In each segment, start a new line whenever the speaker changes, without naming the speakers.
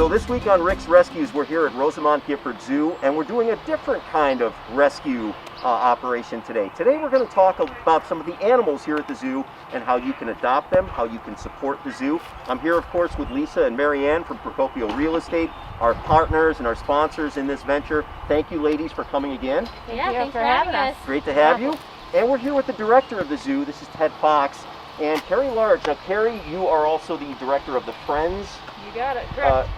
So this week on Rick's Rescues, we're here at Rosamond Gifford Zoo, and we're doing a different kind of rescue operation today. Today we're going to talk about some of the animals here at the zoo and how you can adopt them, how you can support the zoo. I'm here, of course, with Lisa and Marianne from Procopio Real Estate, our partners and our sponsors in this venture. Thank you, ladies, for coming again.
Yeah, thanks for having us.
Great to have you. And we're here with the director of the zoo. This is Ted Fox. And Carrie Large. Now, Carrie, you are also the director of the Friends.
You got it, correct.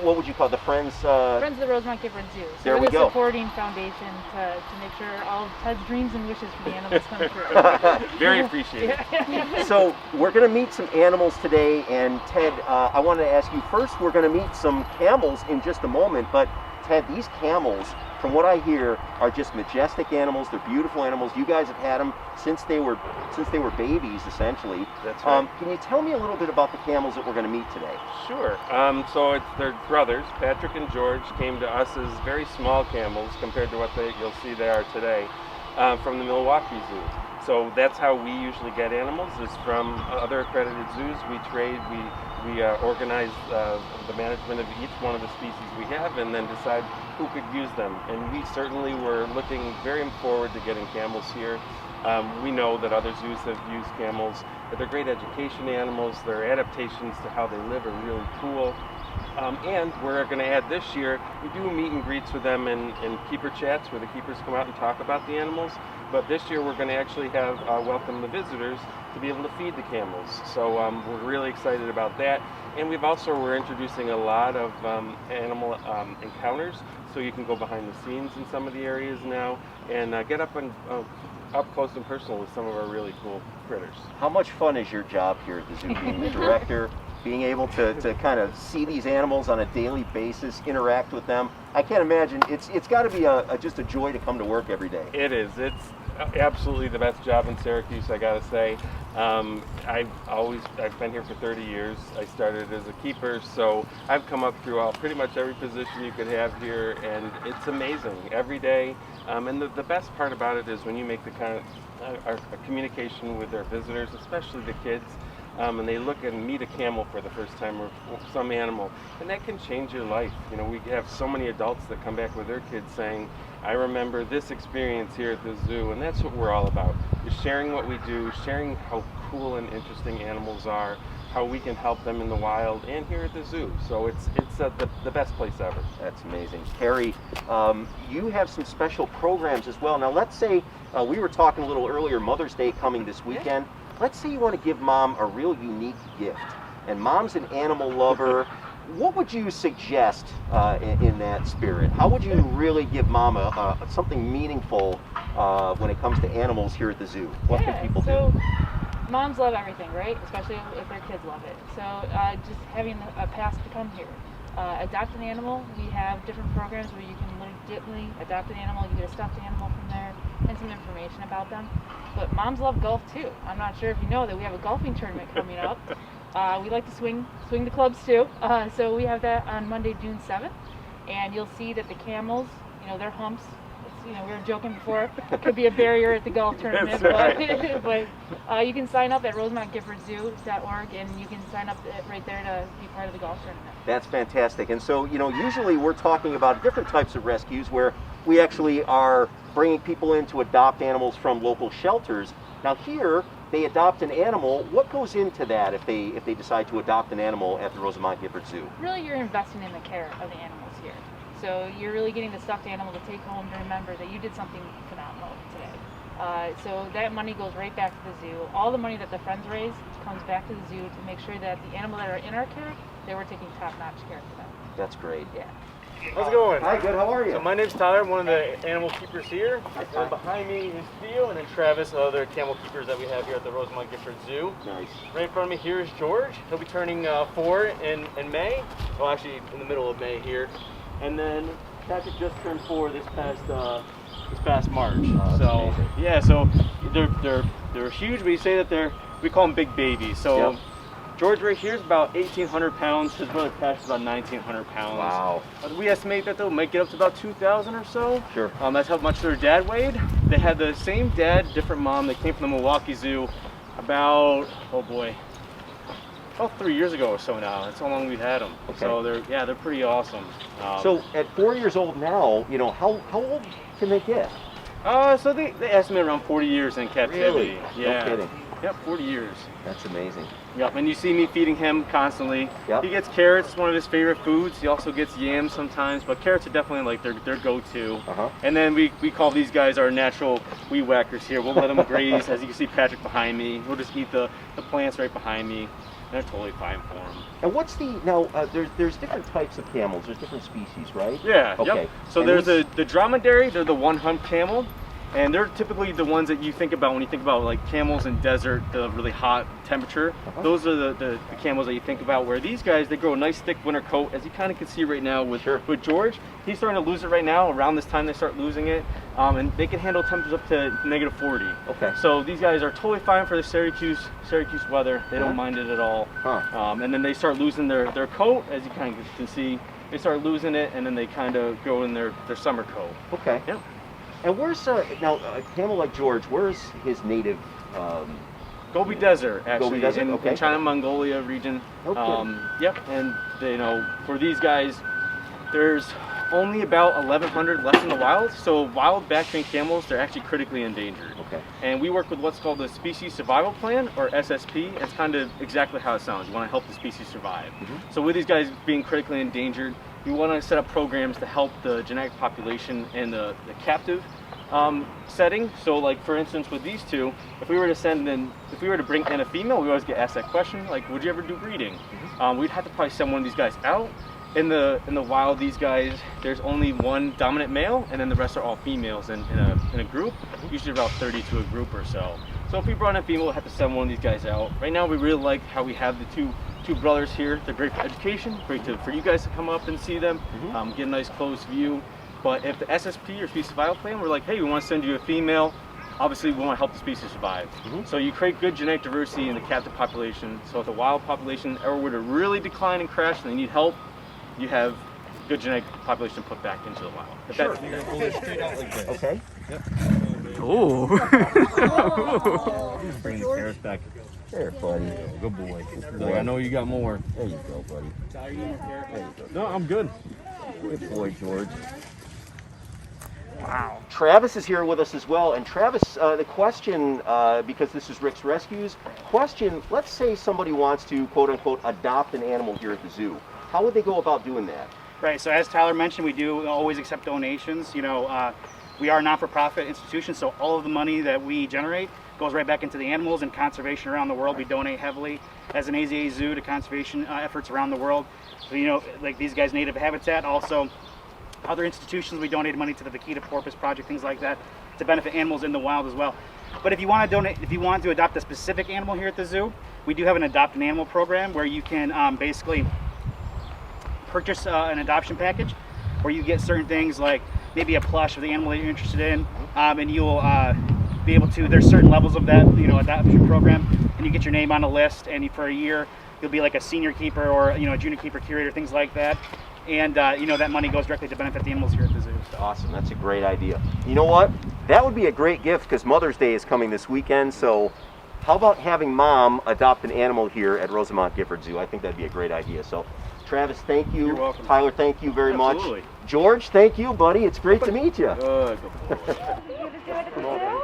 What would you call it? The Friends?
Friends of the Rosamond Gifford Zoo. So
there we go.
We're a supporting foundation to make sure all of Ted's dreams and wishes for the animals come true.
Very appreciated.
So we're going to meet some animals today, and Ted, I wanted to ask you first. We're going to meet some camels in just a moment, but Ted, these camels, from what I hear, are just majestic animals. They're beautiful animals. You guys have had them since they were babies, essentially.
That's right.
Can you tell me a little bit about the camels that we're going to meet today?
Sure. So their brothers, Patrick and George, came to us as very small camels compared to what you'll see they are today, from the Milwaukee Zoo. So that's how we usually get animals, is from other accredited zoos. We trade, we organize the management of each one of the species we have and then decide who could use them. And we certainly were looking very forward to getting camels here. We know that other zoos have used camels, but they're great education animals. Their adaptations to how they live are really cool. And we're going to add this year, we do meet and greets with them in keeper chats where the keepers come out and talk about the animals. But this year we're going to actually have welcome the visitors to be able to feed the camels. So we're really excited about that. And we're introducing a lot of animal encounters, so you can go behind the scenes in some of the areas now and get up close and personal with some of our really cool critters.
How much fun is your job here at the zoo, being the director, being able to kind of see these animals on a daily basis, interact with them? I can't imagine. It's got to be just a joy to come to work every day.
It is. It's absolutely the best job in Syracuse, I gotta say. I've been here for 30 years. I started as a keeper, so I've come up through pretty much every position you could have here, and it's amazing every day. And the best part about it is when you make the kind of our communication with our visitors, especially the kids, and they look and meet a camel for the first time or some animal, and that can change your life. You know, we have so many adults that come back with their kids saying, I remember this experience here at the zoo, and that's what we're all about, is sharing what we do, sharing how cool and interesting animals are, how we can help them in the wild and here at the zoo. So it's the best place ever.
That's amazing. Carrie, you have some special programs as well. Now let's say, we were talking a little earlier, Mother's Day coming this weekend. Let's say you want to give Mom a real unique gift, and Mom's an animal lover. What would you suggest in that spirit? How would you really give Mom something meaningful when it comes to animals here at the zoo? What can people do?
Moms love everything, right? Especially if their kids love it. So just having a pass to come here. Adopt an animal. We have different programs where you can legitimately adopt an animal. You get a stuffed animal from there and some information about them. But moms love golf too. I'm not sure if you know that we have a golfing tournament coming up. We like to swing the clubs too. So we have that on Monday, June 7th. And you'll see that the camels, their humps, we were joking before, it could be a barrier at the golf tournament. But you can sign up at rosamondgiffordζoo.org and you can sign up right there to be part of the golf tournament.
That's fantastic. And so, usually we're talking about different types of rescues where we actually are bringing people in to adopt animals from local shelters. Now here, they adopt an animal. What goes into that if they decide to adopt an animal at the Rosamond Gifford Zoo?
Really, you're investing in the care of the animals here. So you're really getting the stuffed animal to take home to remember that you did something phenomenal today. So that money goes right back to the zoo. All the money that the Friends raise comes back to the zoo to make sure that the animals that are in our care, that we're taking top-notch care of them.
That's great.
Yeah.
How's it going?
Hi, good. How are you?
So my name's Tyler. I'm one of the animal keepers here. And behind me is Theo and then Travis, other camel keepers that we have here at the Rosamond Gifford Zoo.
Nice.
Right in front of me here is George. He'll be turning 4 in May. Well, actually in the middle of May here. And then Patrick just turned 4 this past March. So
amazing.
yeah, so they're huge. We say that we call them big babies. So. Yep. George right here is about 1,800 pounds. His brother Patrick is about 1,900 pounds.
Wow.
We estimate that they'll make it up to about 2,000 or so.
Sure.
That's how much their dad weighed. They had the same dad, different mom. They came from the Milwaukee Zoo about, about 3 years ago or so now. That's how long we've had them.
Okay.
So they're pretty awesome.
So at 4 years old now, you know, how old can they get?
So they estimate around 40 years in captivity.
Really?
Yeah.
No kidding.
Yep, 40 years.
That's amazing.
Yep, and you see me feeding him constantly.
Yep.
He gets carrots, it's one of his favorite foods. He also gets yams sometimes, but carrots are definitely like their go-to.
Uh-huh.
And then we call these guys our natural weed whackers here. We'll let them graze. As you can see Patrick behind me. We'll just eat the plants right behind me. They're totally fine for them.
And what's the, now, there's different types of camels. There's different species, right?
Yeah,
Okay.
yep. So
And
there's
these-
the dromedary, they're the one-hump camel. And they're typically the ones that you think about when you think about like camels in desert, the really hot temperature.
Uh-huh.
Those are the camels that you think about, where these guys, they grow a nice thick winter coat, as you kind of can see right now with,
Sure.
with George. He's starting to lose it right now. Around this time they start losing it. And they can handle temperatures up to -40.
Okay.
So these guys are totally fine for the Syracuse weather. They
Uh-huh.
don't mind it at all.
Huh.
And then they start losing their coat, as you kind of can see. They start losing it, and then they kind of go in their summer coat.
Okay.
Yep.
And where's, now, a camel like George, where's his native,
Gobi Desert, actually,
Gobi Desert, okay.
in China, Mongolia region.
Okay.
Yep, and you know, for these guys, there's only about 1,100 left in the wild. So wild backtrained camels, they're actually critically endangered.
Okay.
And we work with what's called the Species Survival Plan, or SSP. It's kind of exactly how it sounds. You want to help the species survive.
Mhm.
So with these guys being critically endangered, we want to set up programs to help the genetic population in the captive setting. So like for instance with these two, if we were to bring in a female, we always get asked that question, like, would you ever do breeding? We'd have to probably send one of these guys out. In the wild, these guys, there's only one dominant male, and then the rest are all females in a group, usually about 30 to a group or so. So if we brought in a female, we'd have to send one of these guys out. Right now we really like how we have the two brothers here. They're great for education, great for you guys to come up and see them, get a nice close view. But if the SSP or Species Survival Plan, we're like, hey, we want to send you a female, obviously we want to help the species survive. So you create good genetic diversity in the captive population. So if the wild population ever were to really decline and crash and they need help, you have good genetic population put back into the wild. If
Sure.
You're gonna pull this straight out like this.
Okay.
Yep.
Oh. Bring the carrots back. There, buddy.
Good boy. Boy, I know you got more.
There you go, buddy.
Are you in here?
There you go.
No, I'm good.
Good boy, George. Wow. Travis is here with us as well. And Travis, the question, because this is Rick's Rescues, question, let's say somebody wants to, quote unquote, adopt an animal here at the zoo. How would they go about doing that?
Right, so as Tyler mentioned, we do always accept donations. You know, we are a not-for-profit institution, so all of the money that we generate goes right back into the animals and conservation around the world. We donate heavily as an AZA zoo to conservation efforts around the world. So, you know, like these guys' native habitat, also other institutions, we donate money to the Vaquita Porpoise Project, things like that, to benefit animals in the wild as well. But if you want to donate, if you want to adopt a specific animal here at the zoo, we do have an Adopt an Animal program where you can basically purchase an adoption package where you get certain things like maybe a plush of the animal that you're interested in, and you'll be able to, there's certain levels of that, you know, adoption program, and you get your name on a list, and for a year you'll be like a senior keeper or, you know, a junior keeper curator, things like that. And you know, that money goes directly to benefit the animals here at the zoo. So.
Awesome, that's a great idea. You know what? That would be a great gift because Mother's Day is coming this weekend, so how about having Mom adopt an animal here at Rosamond Gifford Zoo? I think that'd be a great idea. So Travis, thank you.
You're welcome.
Tyler, thank you very
Absolutely.
much. George, thank you, buddy. It's great to meet you.
Good.
Come over.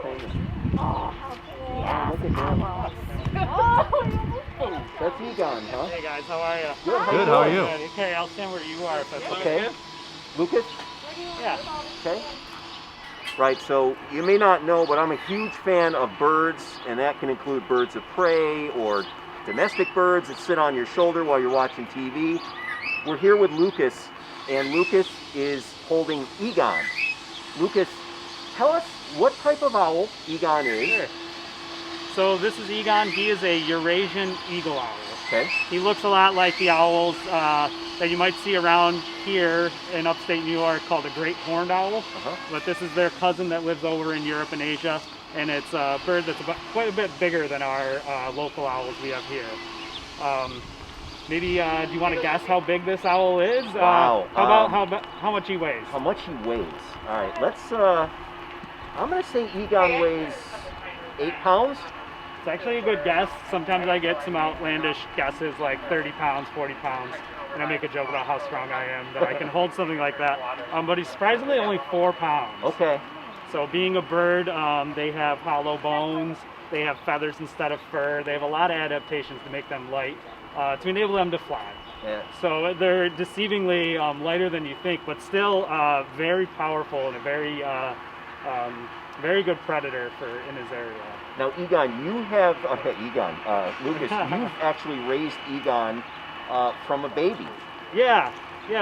Look at that. That's Egon, huh?
Hey guys, how are you?
Good, how are you?
Okay, I'll stand where you are if that's
Okay. Lucas?
Yeah.
Okay. Right, so you may not know, but I'm a huge fan of birds, and that can include birds of prey or domestic birds that sit on your shoulder while you're watching TV. We're here with Lucas, and Lucas is holding Egon. Lucas, tell us what type of owl Egon is.
Sure. So this is Egon. He is a Eurasian eagle owl.
Okay.
He looks a lot like the owls that you might see around here in upstate New York called a great horned owl. But this is their cousin that lives over in Europe and Asia, and it's a bird that's quite a bit bigger than our local owls we have here. Maybe do you want to guess how big this owl is?
Wow.
How much he weighs?
How much he weighs? All right, let's, I'm going to say Egon weighs 8 pounds.
It's actually a good guess. Sometimes I get some outlandish guesses like 30 pounds, 40 pounds, and I make a joke about how strong I am, that I can hold something like that. But he's surprisingly only 4 pounds.
Okay.
So being a bird, they have hollow bones, they have feathers instead of fur, they have a lot of adaptations to make them light, to enable them to fly.
Yeah.
So they're deceivingly lighter than you think, but still very powerful and a very good predator in his area.
Now, Egon, you have Lucas, you've actually raised Egon from a baby.
Yeah,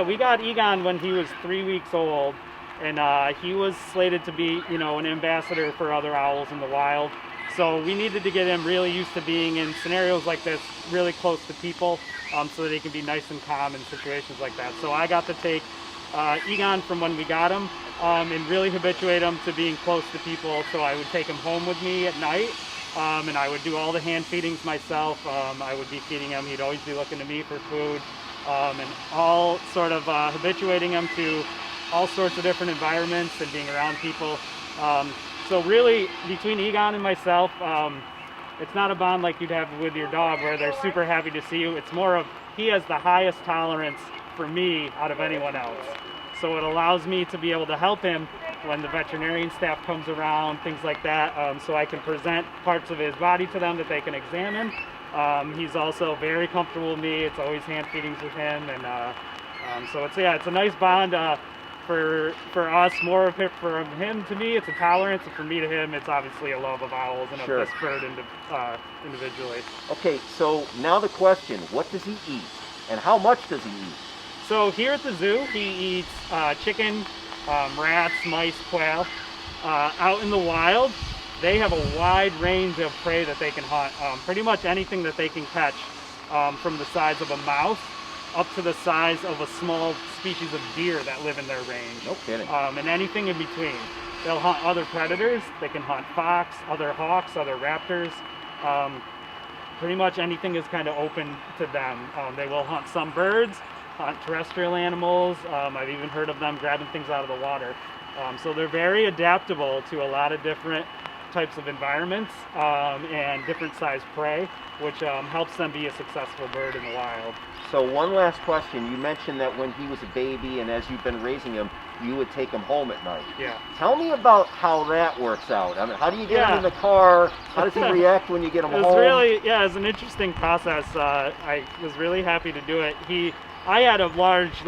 we got Egon when he was 3 weeks old, and he was slated to be, an ambassador for other owls in the wild. So we needed to get him really used to being in scenarios like this, really close to people, so that he can be nice and calm in situations like that. So I got to take Egon from when we got him and really habituate him to being close to people. So I would take him home with me at night, and I would do all the hand feedings myself. I would be feeding him. He'd always be looking to me for food, and all sort of habituating him to all sorts of different environments and being around people. So really, between Egon and myself, it's not a bond like you'd have with your dog where they're super happy to see you. It's more of, he has the highest tolerance for me out of anyone else. So it allows me to be able to help him when the veterinarian staff comes around, things like that, so I can present parts of his body to them that they can examine. He's also very comfortable with me. It's always hand feedings with him, and so it's a nice bond. For us, more of it from him to me, it's a tolerance, and for me to him, it's obviously a love of owls and
Sure.
of this bird individually.
Okay, so now the question, what does he eat? And how much does he eat?
So here at the zoo, he eats chicken, rats, mice, quail. Out in the wild, they have a wide range of prey that they can hunt. Pretty much anything that they can catch, from the size of a mouse up to the size of a small species of deer that live in their range.
No kidding.
And anything in between. They'll hunt other predators. They can hunt fox, other hawks, other raptors. Pretty much anything is kind of open to them. They will hunt some birds, hunt terrestrial animals. I've even heard of them grabbing things out of the water. So they're very adaptable to a lot of different types of environments and different size prey, which helps them be a successful bird in the wild.
So one last question. You mentioned that when he was a baby and as you've been raising him, you would take him home at night.
Yeah.
Tell me about how that works out. I mean, how do you get him in the car? How does he react when you get him home?
It's an interesting process. I was really happy to do it. I had a large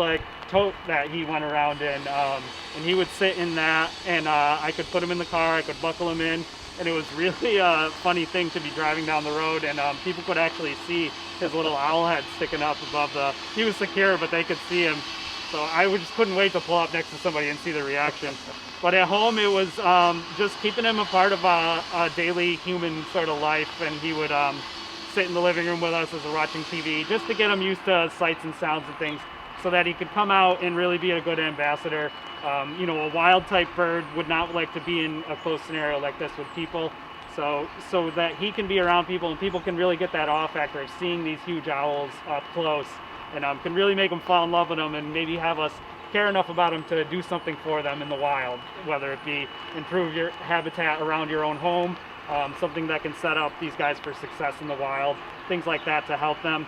tote that he went around in, and he would sit in that, and I could put him in the car, I could buckle him in, and it was really a funny thing to be driving down the road, and people could actually see his little owl head sticking up above he was secure, but they could see him. So I just couldn't wait to pull up next to somebody and see the reaction. But at home, it was just keeping him a part of a daily human sort of life, and he would sit in the living room with us as we're watching TV, just to get him used to sights and sounds and things, so that he could come out and really be a good ambassador. A wild type bird would not like to be in a close scenario like this with people. So that he can be around people and people can really get that awe factor of seeing these huge owls up close, and can really make them fall in love with them and maybe have us care enough about them to do something for them in the wild, whether it be improve your habitat around your own home, something that can set up these guys for success in the wild, things like that to help them.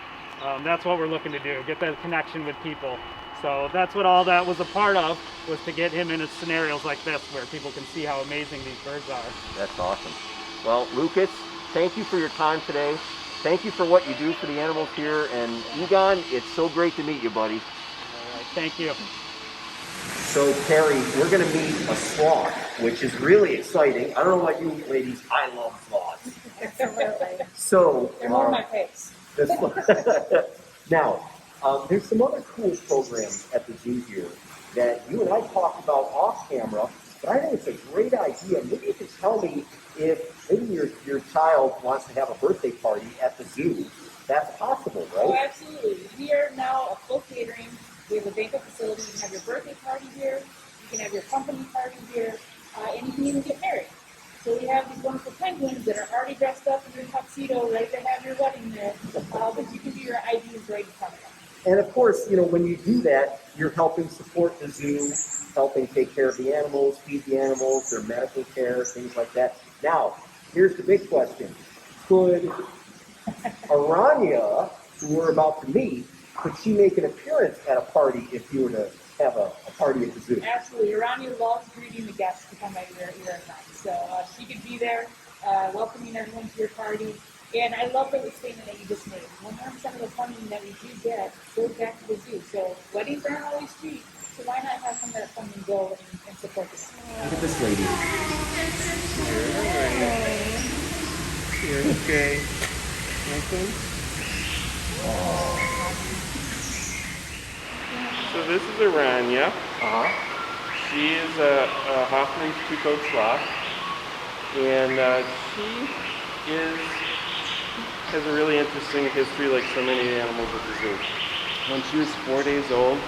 That's what we're looking to do, get that connection with people. So that's what all that was a part of, was to get him into scenarios like this where people can see how amazing these birds are.
That's awesome. Well, Lucas, thank you for your time today. Thank you for what you do for the animals here. And Egon, it's so great to meet you, buddy.
All right, thank you.
So, Carrie, we're going to meet a sloth, which is really exciting. I don't know about you ladies, I love sloths.
Absolutely.
So,
They're more my face.
now, there's some other cool programs at the zoo here that you and I talked about off camera, but I think it's a great idea. Maybe you could tell me if maybe your child wants to have a birthday party at the zoo. That's possible, right?
Oh, absolutely. We are now a full catering. We have a banquet facility. You can have your birthday party here. You can have your company party here. And you can even get married. So we have these wonderful penguins that are already dressed up in your tuxedo, ready to have your wedding there. But you can do your IDs right in front of them.
And of course, when you do that, you're helping support the zoo, helping take care of the animals, feed the animals, their medical care, things like that. Now, here's the big question. could Aranya, who we're about to meet, could she make an appearance at a party if you were to have a party at the zoo?
Absolutely. Aranya loves greeting the guests to come at your event. So she could be there, welcoming everyone to your party. And I love the statement that you just made. 100% of the funding that we do get goes back to the zoo. So weddings aren't always cheap. So why not have some of that funding go and support the zoo?
Look at this lady.
Here, okay. Okay. So this is Aranya. She is a Hoffman's two-coat sloth, and she has a really interesting history, like so many animals at the zoo. When she was 4 days old,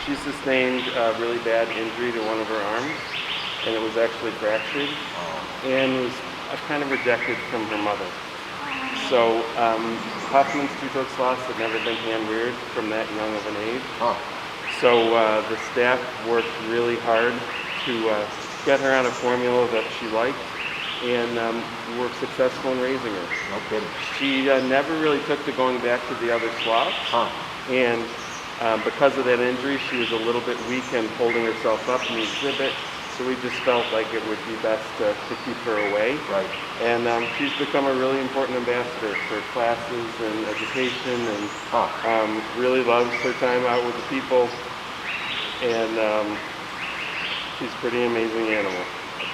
she sustained a really bad injury to one of her arms, and it was actually fractured, and was kind of rejected from her mother. So Hoffman's two-toed sloths had never been hand-reared from that young of an age. So the staff worked really hard to get her on a formula that she liked, and were successful in raising her.
No kidding.
She never really took to going back to the other sloths, and because of that injury, she was a little bit weak and holding herself up in the exhibit. So we just felt like it would be best to keep her away.
Right.
And she's become a really important ambassador for classes and education, and really loves her time out with the people. And she's a pretty amazing animal.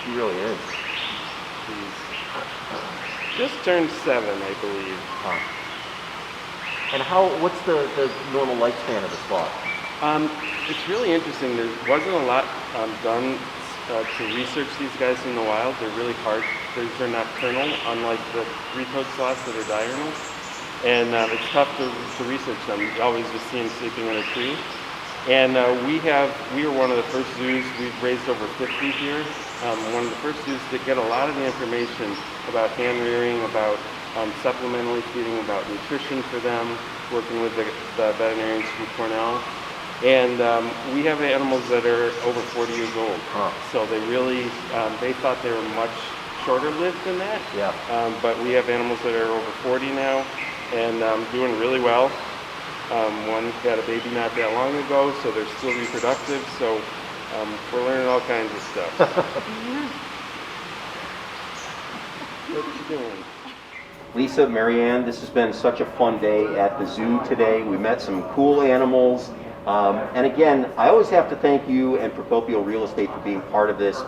She really is.
She's just turned 7, I believe.
And what's the normal lifespan of the sloth?
It's really interesting. There wasn't a lot done to research these guys in the wild. They're really hard. They're nocturnal, unlike the three-toed sloths that are diurnal. And it's tough to research them. You always just see them sleeping in a tree. And we were one of the first zoos. We've raised over 50 here. One of the first zoos to get a lot of the information about hand rearing, about supplementally feeding, about nutrition for them, working with the veterinarians from Cornell. And we have animals that are over 40 years old. So they really, they thought they were much shorter lived than that.
Yeah.
But we have animals that are over 40 now and doing really well. One had a baby not that long ago, so they're still reproductive. So we're learning all kinds of stuff. What are you doing?
Lisa, Marianne, this has been such a fun day at the zoo today. We met some cool animals. And again, I always have to thank you and Procopio Real Estate for being part of this,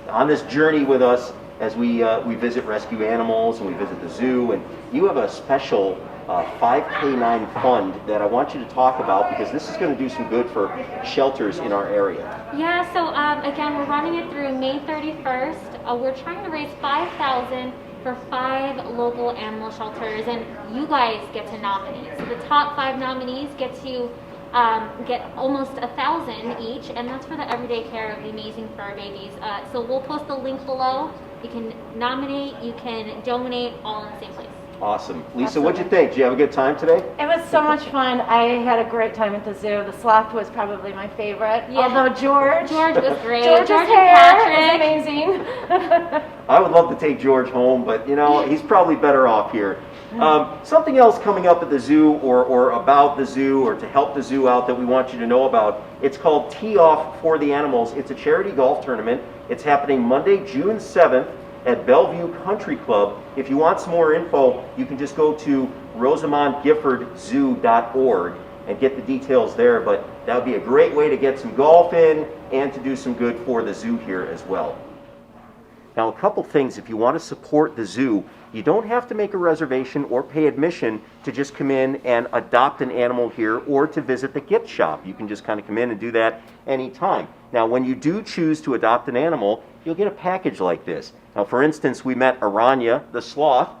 on this journey with us as we visit rescue animals and we visit the zoo. And you have a special 5K9 fund that I want you to talk about, because this is going to do some good for shelters in our area.
Yeah, so again, we're running it through May 31st. We're trying to raise $5,000 for 5 local animal shelters, and you guys get to nominate. So the top 5 nominees get to get almost $1,000 each, and that's for the everyday care of the amazing fur babies. So we'll post the link below. You can nominate, you can donate, all in the same place.
Awesome. Lisa, what'd you think? Did you have a good time today?
It was so much fun. I had a great time at the zoo. The sloth was probably my favorite.
Yeah.
Although George
was great.
George's
George
hair
and Patrick.
is amazing.
I would love to take George home, but he's probably better off here. Something else coming up at the zoo or about the zoo or to help the zoo out that we want you to know about, it's called Tee Off for the Animals. It's a charity golf tournament. It's happening Monday, June 7th at Bellevue Country Club. If you want some more info, you can just go to rosamondgiffordzoo.org and get the details there, but that would be a great way to get some golf in and to do some good for the zoo here as well. Now, a couple things. If you want to support the zoo, you don't have to make a reservation or pay admission to just come in and adopt an animal here or to visit the gift shop. You can just kind of come in and do that anytime. Now, when you do choose to adopt an animal, you'll get a package like this. Now, for instance, we met Aranya, the sloth.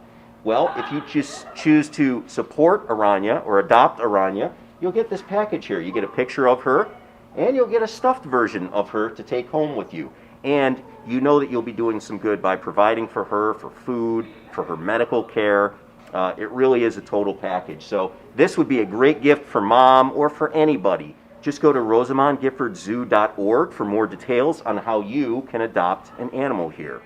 Well, if you just choose to support Aranya or adopt Aranya, you'll get this package here. You get a picture of her, and you'll get a stuffed version of her to take home with you. And you know that you'll be doing some good by providing for her, for food, for her medical care. It really is a total package. So this would be a great gift for mom or for anybody. Just go to rosamondgiffordzoo.org for more details on how you can adopt an animal here.